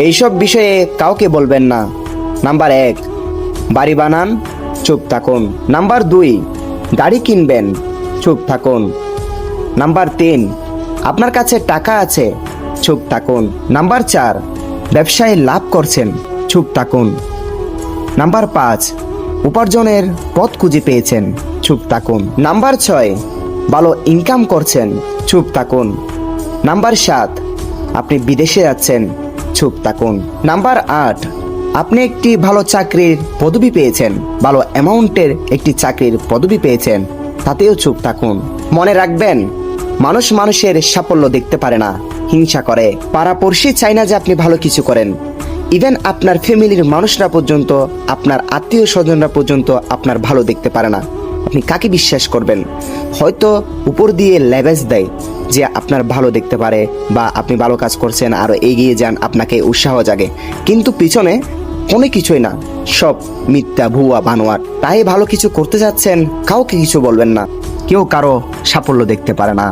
এইসব বিষয়ে কাউকে বলবেন না। নাম্বার 1, বাড়ি বানান, চুপ থাকুন। নাম্বার 2, গাড়ি কিনবেন, চুপ থাকুন। নাম্বার 3, আপনার কাছে টাকা আছে, চুপ থাকুন। নাম্বার 4, ব্যবসায় লাভ করছেন, চুপ থাকুন। নাম্বার 5, উপার্জনের পথ খুঁজে পেয়েছেন, চুপ থাকুন। নাম্বার 6, ভালো ইনকাম করছেন, চুপ থাকুন। নাম্বার 7, আপনি বিদেশে যাচ্ছেন, চুপ থাকুন। নাম্বার 8, আপনি একটি ভালো চাকরির পদবি পেয়েছেন, ভালো অ্যামাউন্টের একটি চাকরির পদবি পেয়েছেন, তাতেও চুপ থাকুন। মনে রাখবেন, মানুষ মানুষের সাফল্য দেখতে পারে না, হিংসা করে। পাড়াপড়শি চায় না যে আপনি ভালো কিছু করেন। ইভেন আপনার ফ্যামিলির মানুষরা পর্যন্ত, আপনার আত্মীয় স্বজনরা পর্যন্ত আপনার ভালো দেখতে পারে না। আপনি কাকে বিশ্বাস করবেন? হয়তো উপর দিয়ে লেবেজ দেয় যে আপনার ভালো দেখতে পারে বা আপনি ভালো কাজ করছেন, আরো এগিয়ে যান, আপনাকে উৎসাহ জাগে, কিন্তু পিছনে কোনো কিছুই না, সব মিথ্যা, ভুয়া, বানোয়াট। তাই ভালো কিছু করতে যাচ্ছেন, কাউকে কিছু বলবেন না। কেউ কারো সাফল্য দেখতে পারে না।